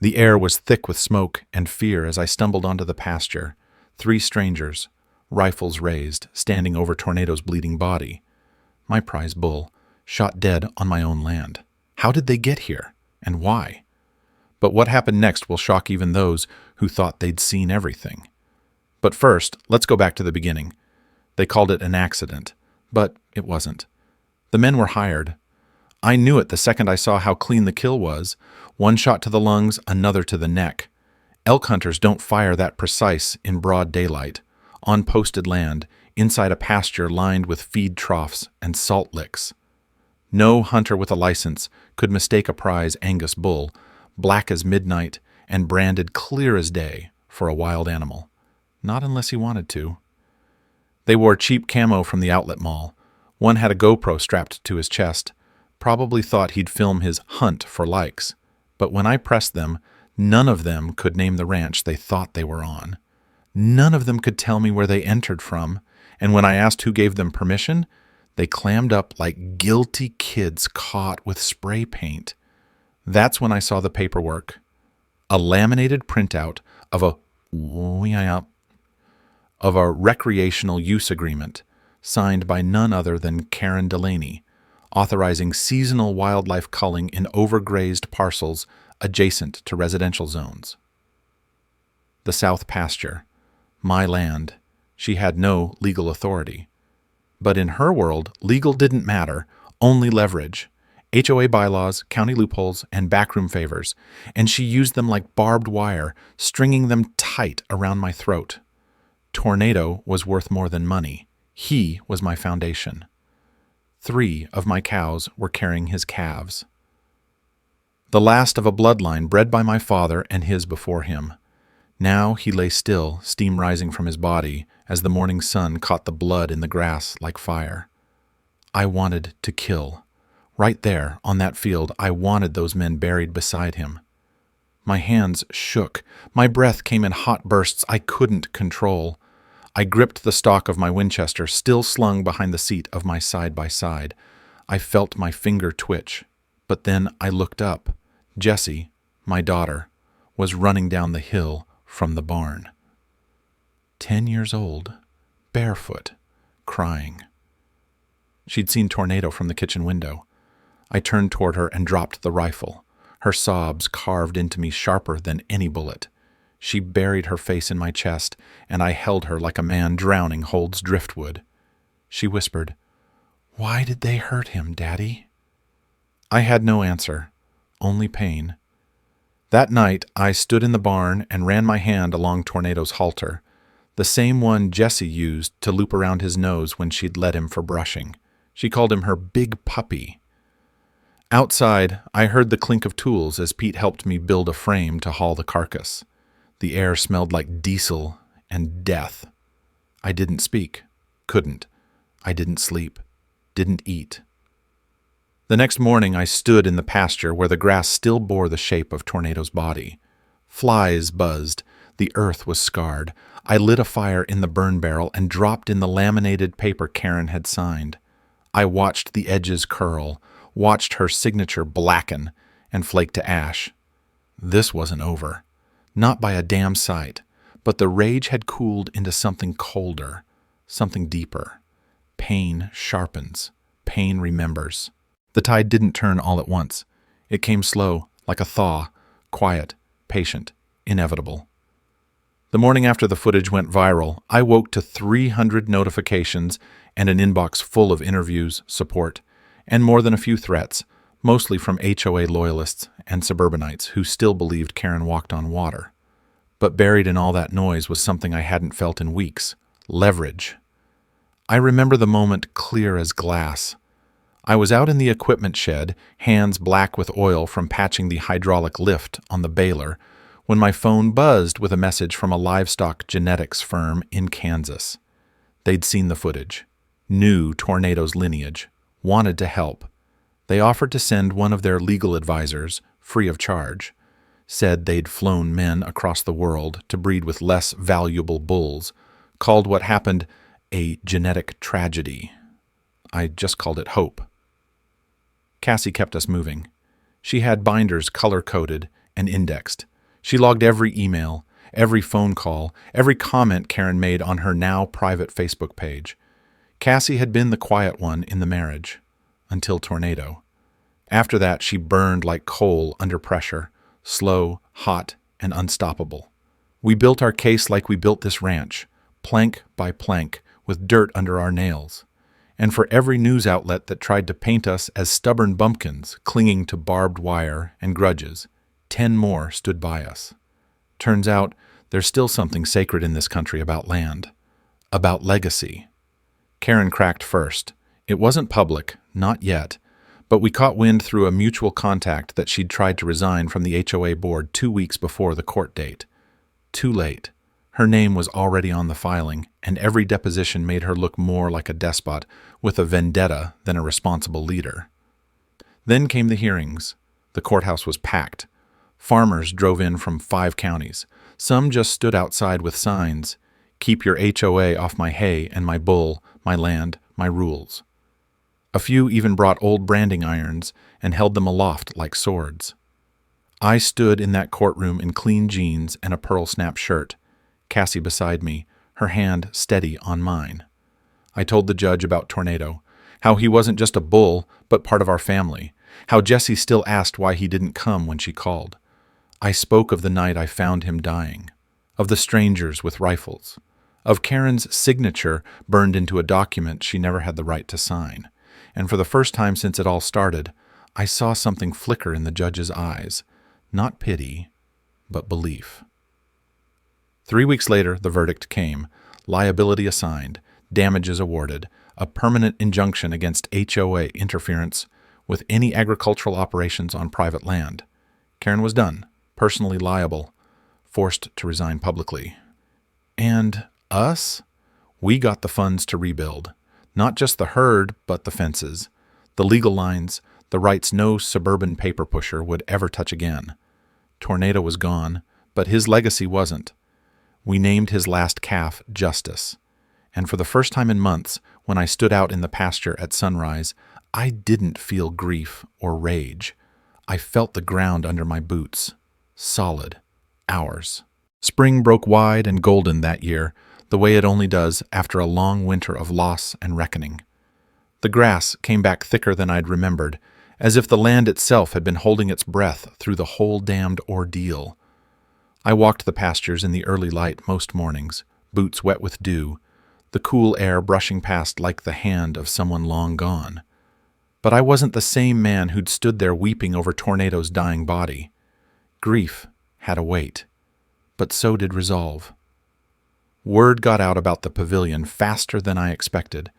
The air was thick with smoke and fear as I stumbled onto the pasture. 3 strangers, rifles raised, standing over Tornado's bleeding body. My prize bull, shot dead on my own land. How did they get here? And why? But what happened next will shock even those who thought they'd seen everything. But first, let's go back to the beginning. They called it an accident, but it wasn't. The men were hired. I knew it the second I saw how clean the kill was. 1 shot to the lungs, another to the neck. Elk hunters don't fire that precise in broad daylight, on posted land, inside a pasture lined with feed troughs and salt licks. No hunter with a license could mistake a prize Angus bull, black as midnight and branded clear as day, for a wild animal. Not unless he wanted to. They wore cheap camo from the outlet mall. 1 had a GoPro strapped to his chest. Probably thought he'd film his hunt for likes. But when I pressed them, none of them could name the ranch they thought they were on. None of them could tell me where they entered from, and when I asked who gave them permission, they clammed up like guilty kids caught with spray paint. That's when I saw the paperwork. A laminated printout of a recreational use agreement, signed by none other than Karen Delaney, authorizing seasonal wildlife culling in overgrazed parcels adjacent to residential zones. The South Pasture, my land, she had no legal authority. But in her world, legal didn't matter, only leverage. HOA bylaws, county loopholes, and backroom favors, and she used them like barbed wire, stringing them tight around my throat. Tornado was worth more than money. He was my foundation. 3 of my cows were carrying his calves. The last of a bloodline bred by my father and his before him. Now he lay still, steam rising from his body, as the morning sun caught the blood in the grass like fire. I wanted to kill. Right there, on that field, I wanted those men buried beside him. My hands shook. My breath came in hot bursts I couldn't control. I gripped the stock of my Winchester, still slung behind the seat of my side-by-side. I felt my finger twitch. But then I looked up. Jessie, my daughter, was running down the hill from the barn. 10 years old, barefoot, crying. She'd seen Tornado from the kitchen window. I turned toward her and dropped the rifle. Her sobs carved into me sharper than any bullet. She buried her face in my chest, and I held her like a man drowning holds driftwood. She whispered, "Why did they hurt him, Daddy?" I had no answer, only pain. That night, I stood in the barn and ran my hand along Tornado's halter, the same one Jessie used to loop around his nose when she'd led him for brushing. She called him her big puppy. Outside, I heard the clink of tools as Pete helped me build a frame to haul the carcass. The air smelled like diesel and death. I didn't speak, couldn't. I didn't sleep, didn't eat. The next morning I stood in the pasture where the grass still bore the shape of Tornado's body. Flies buzzed, the earth was scarred. I lit a fire in the burn barrel and dropped in the laminated paper Karen had signed. I watched the edges curl, watched her signature blacken and flake to ash. This wasn't over. Not by a damn sight, but the rage had cooled into something colder, something deeper. Pain sharpens. Pain remembers. The tide didn't turn all at once. It came slow, like a thaw, quiet, patient, inevitable. The morning after the footage went viral, I woke to 300 notifications and an inbox full of interviews, support, and more than a few threats, mostly from HOA loyalists and suburbanites who still believed Karen walked on water. But buried in all that noise was something I hadn't felt in weeks: leverage. I remember the moment clear as glass. I was out in the equipment shed, hands black with oil from patching the hydraulic lift on the baler, when my phone buzzed with a message from a livestock genetics firm in Kansas. They'd seen the footage, knew Tornado's lineage, wanted to help. They offered to send one of their legal advisors, free of charge. Said they'd flown men across the world to breed with less valuable bulls, called what happened a genetic tragedy. I just called it hope. Cassie kept us moving. She had binders color-coded, and indexed. She logged every email, every phone call, every comment Karen made on her now private Facebook page. Cassie had been the quiet one in the marriage, until tornado. After that, she burned like coal under pressure, slow, hot, and unstoppable. We built our case like we built this ranch, plank by plank, with dirt under our nails. And for every news outlet that tried to paint us as stubborn bumpkins clinging to barbed wire and grudges, 10 more stood by us. Turns out, there's still something sacred in this country about land, about legacy. Karen cracked first. It wasn't public, not yet, but we caught wind through a mutual contact that she'd tried to resign from the HOA board 2 weeks before the court date. Too late. Her name was already on the filing, and every deposition made her look more like a despot with a vendetta than a responsible leader. Then came the hearings. The courthouse was packed. Farmers drove in from 5 counties. Some just stood outside with signs, "Keep your HOA off my hay and my bull, my land, my rules." A few even brought old branding irons and held them aloft like swords. I stood in that courtroom in clean jeans and a pearl snap shirt, Cassie beside me, her hand steady on mine. I told the judge about Tornado, how he wasn't just a bull, but part of our family, how Jesse still asked why he didn't come when she called. I spoke of the night I found him dying, of the strangers with rifles, of Karen's signature burned into a document she never had the right to sign. And for the first time since it all started, I saw something flicker in the judge's eyes, not pity, but belief. 3 weeks later, the verdict came, liability assigned, damages awarded, a permanent injunction against HOA interference with any agricultural operations on private land. Karen was done, personally liable, forced to resign publicly. And us? We got the funds to rebuild. Not just the herd, but the fences, the legal lines, the rights no suburban paper pusher would ever touch again. Tornado was gone, but his legacy wasn't. We named his last calf Justice. And for the first time in months, when I stood out in the pasture at sunrise, I didn't feel grief or rage. I felt the ground under my boots. Solid. Ours. Spring broke wide and golden that year, the way it only does after a long winter of loss and reckoning. The grass came back thicker than I'd remembered, as if the land itself had been holding its breath through the whole damned ordeal. I walked the pastures in the early light most mornings, boots wet with dew, the cool air brushing past like the hand of someone long gone. But I wasn't the same man who'd stood there weeping over Tornado's dying body. Grief had a weight, but so did resolve. Word got out about the pavilion faster than I expected.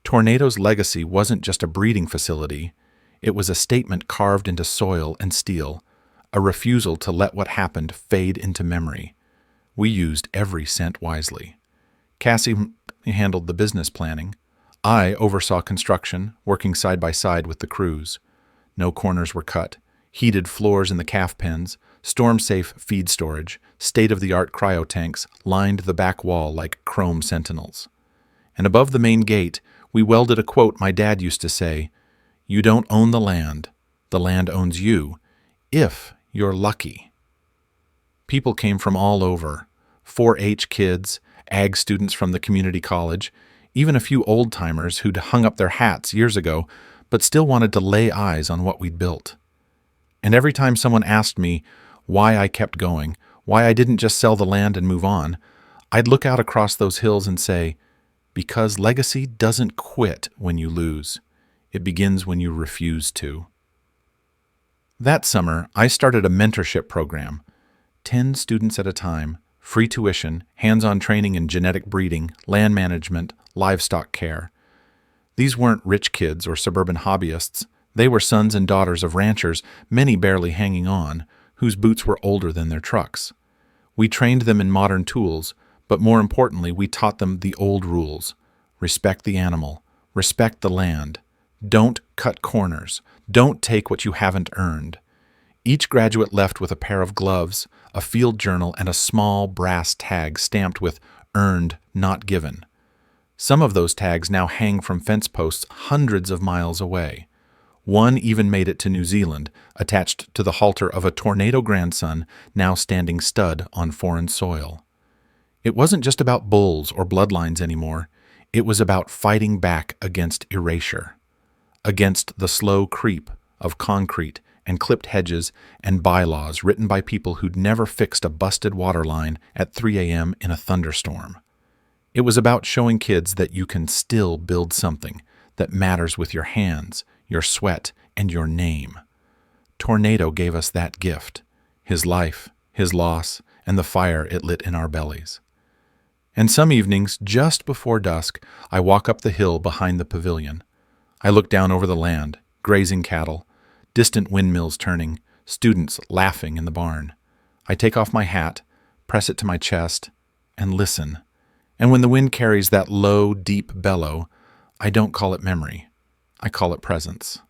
Tornado's legacy wasn't just a breeding facility. It was a statement carved into soil and steel, a refusal to let what happened fade into memory. We used every cent wisely. Cassie handled the business planning. I oversaw construction, working side by side with the crews. No corners were cut. Heated floors in the calf pens, storm-safe feed storage, state-of-the-art cryo tanks lined the back wall like chrome sentinels. And above the main gate, we welded a quote my dad used to say, "You don't own the land owns you, if you're lucky." People came from all over, 4-H kids, ag students from the community college, even a few old-timers who'd hung up their hats years ago but still wanted to lay eyes on what we'd built. And every time someone asked me why I kept going, why I didn't just sell the land and move on, I'd look out across those hills and say, because legacy doesn't quit when you lose. It begins when you refuse to. That summer, I started a mentorship program, 10 students at a time, free tuition, hands-on training in genetic breeding, land management, livestock care. These weren't rich kids or suburban hobbyists. They were sons and daughters of ranchers, many barely hanging on, whose boots were older than their trucks. We trained them in modern tools, but more importantly, we taught them the old rules. Respect the animal. Respect the land. Don't cut corners. Don't take what you haven't earned. Each graduate left with a pair of gloves, a field journal, and a small brass tag stamped with "Earned, Not Given." Some of those tags now hang from fence posts hundreds of miles away. One even made it to New Zealand, attached to the halter of a tornado grandson now standing stud on foreign soil. It wasn't just about bulls or bloodlines anymore. It was about fighting back against erasure, against the slow creep of concrete and clipped hedges and bylaws written by people who'd never fixed a busted water line at 3 a.m. in a thunderstorm. It was about showing kids that you can still build something that matters with your hands, your sweat, and your name. Tornado gave us that gift, his life, his loss, and the fire it lit in our bellies. And some evenings, just before dusk, I walk up the hill behind the pavilion. I look down over the land, grazing cattle, distant windmills turning, students laughing in the barn. I take off my hat, press it to my chest, and listen. And when the wind carries that low, deep bellow, I don't call it memory. I call it presence.